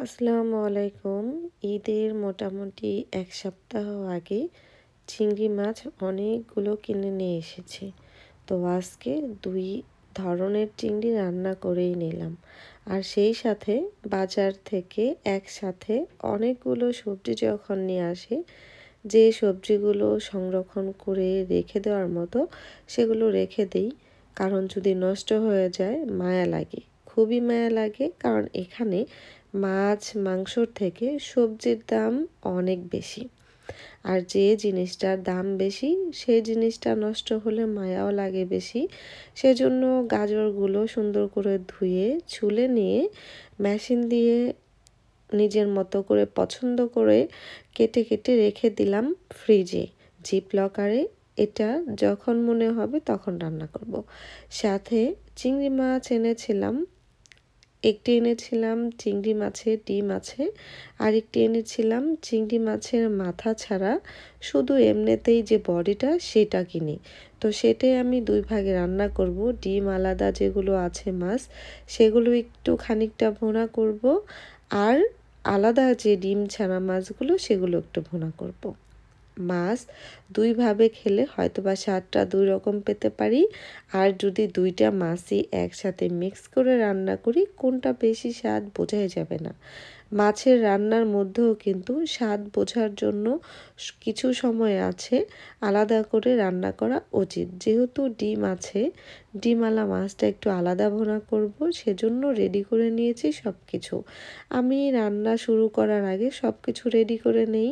আসসালামু আলাইকুম। ঈদের মোটামুটি ১ সপ্তাহ আগে চিংড়ি মাছ অনেকগুলো কিনে নিয়ে এসেছি। তো আজকে ২ ধরনের চিংড়ি রান্না করেই নিলাম। আর সেই সাথে বাজার থেকে একসাথে অনেকগুলো সবজি যখন নিয়ে আসে, যে সবজিগুলো সংরক্ষণ করে রেখে দেওয়ার মতো সেগুলো রেখে দেই। কারণ যদি নষ্ট হয়ে যায় মায়া লাগে। খুবই মায়া লাগে, কারণ এখানে মাছ মাংসর থেকে সবজির দাম অনেক বেশি। আর যে জিনিসটার দাম বেশি সেই জিনিসটা নষ্ট হলে মায়াও লাগে বেশি। সেজন্য গাজরগুলো সুন্দর করে ধুয়ে ছুলে নিয়ে মেশিন দিয়ে নিজের মতো করে পছন্দ করে কেটে কেটে রেখে দিলাম ফ্রিজে জিপ লকারে। এটা যখন মনে হবে তখন রান্না করব। সাথে চিংড়ি মাছ এনেছিলাম, একটি এনেছিলাম চিংড়ি মাছের ডিম আছে, আরেকটি এনেছিলাম চিংড়ি মাছের মাথা ছাড়া শুধু এমনিতেই যে বডিটা সেটা কিনি। তো সেটাই আমি ২ ভাগে রান্না করব। ডিম আলাদা যেগুলো আছে মাছ সেগুলো একটু খানিকটা ভুনা করব, আর আলাদা যে ডিম ছাড়া মাছগুলো সেগুলো একটু ভুনা করব। মাছ ২ ভাবে খেলে হয়তোবা স্বাদটা ২ রকম পেতে পারি। আর যদি ২টা মাছই একসাথে মিক্স করে রান্না করি, কোনটা বেশি স্বাদ বোঝাই যাবে না। মাছের রান্নার মধ্যেও কিন্তু স্বাদ বোঝার জন্য কিছু সময় আছে আলাদা করে রান্না করা উচিত। যেহেতু ডিম আছে, ডিমওয়ালা মাছটা একটু আলাদা ভুনা করব, সেজন্য রেডি করে নিয়েছি সব কিছু। আমি রান্না শুরু করার আগে সব কিছু রেডি করে নেই,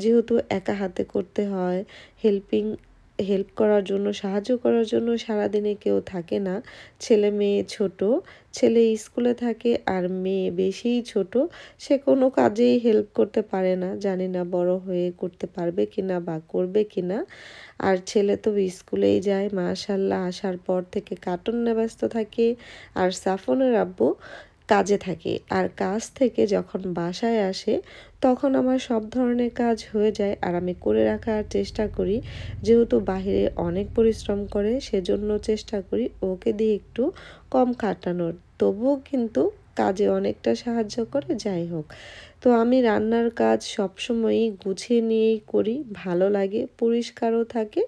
যেহেতু একা হাতে করতে হয়। হেল্প করার জন্য, সাহায্য করার জন্য সারাদিনে কেউ থাকে না। ছেলে মেয়ে ছোট, ছেলে স্কুলে থাকে আর মেয়ে বেশিই ছোট, সে কোনো কাজেই হেল্প করতে পারে না। জানি না বড় হয়ে করতে পারবে কিনা বা করবে কিনা। আর ছেলে তো স্কুলেই যায় মাশাআল্লাহ, আসার পর থেকে কার্টুন নিয়ে ব্যস্ত থাকে। আর সাফনের আব্বু কাজে থাকে, আর কাজ থেকে যখন বাসায় আসে তখন আমার সব ধরনের কাজ হয়ে যায় আর আমি করে রাখার চেষ্টা করি। যেহেতু বাহিরে অনেক পরিশ্রম করে, সেজন্য চেষ্টা করি ওকে দিয়ে একটু কম খাটানোর। তবুও কিন্তু কাজে অনেকটা সাহায্য করে। যাই হোক, তো আমি রান্নার কাজ সবসময়ই গুছিয়ে নিয়েই করি, ভালো লাগে, পরিষ্কারও থাকে,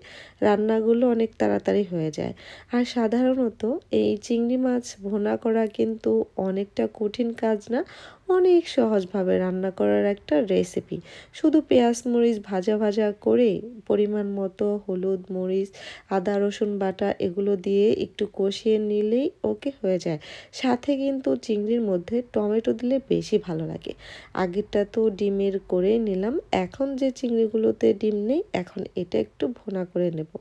রান্নাগুলো অনেক তাড়াতাড়ি হয়ে যায়। আর সাধারণত এই চিংড়ি মাছ ভুনা করা কিন্তু অনেকটা কঠিন কাজ না, অনেক সহজভাবে রান্না করার একটা রেসিপি। শুধু পেঁয়াজ মরিচ ভাজা ভাজা করে পরিমাণ মতো হলুদ মরিচ আদা রসুন বাটা এগুলো দিয়ে একটু কষিয়ে নিলেই ওকে হয়ে যায়। সাথে কিন্তু চিংড়ির মধ্যে টমেটো দিলে বেশি ভালো লাগে। আগেরটা তো ডিমের করে নিলাম, এখন যে চিংড়িগুলোতে ডিম নেই এখন এটা একটু ভুনা করে নেব।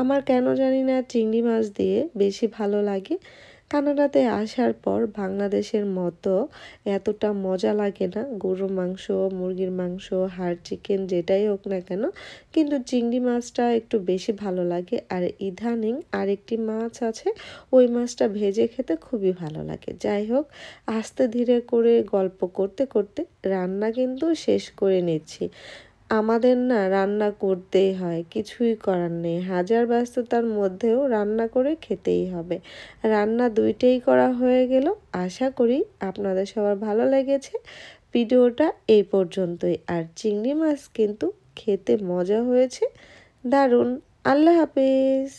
আমার কেন জানি না চিংড়ি মাছ দিয়ে বেশি ভালো লাগে। কানাডাতে আসার পর বাংলাদেশের মতো এতটা মজা লাগে না গরুর মাংস, মুরগির মাংস, হাড় চিকেন যেটাই হোক না কেন, কিন্তু চিংড়ি মাছটা একটু বেশি ভালো লাগে। আর ইদানিং আরেকটি মাছ আছে, ওই মাছটা ভেজে খেতে খুবই ভালো লাগে। যাই হোক, আস্তে ধীরে করে গল্প করতে করতে রান্না কিন্তু শেষ করে নিচ্ছি। আমাদের না রান্না করতেই হয়, কিছুই করার নেই। হাজার ব্যস্ততার মধ্যেও রান্না করে খেতেই হবে। রান্না ২টেই করা হয়ে গেল। আশা করি আপনাদের সবার ভালো লেগেছে। ভিডিওটা এই পর্যন্তই। আর চিংড়ি মাছ কিন্তু খেতে মজা হয়েছে, দারুণ। আল্লাহ হাফেজ।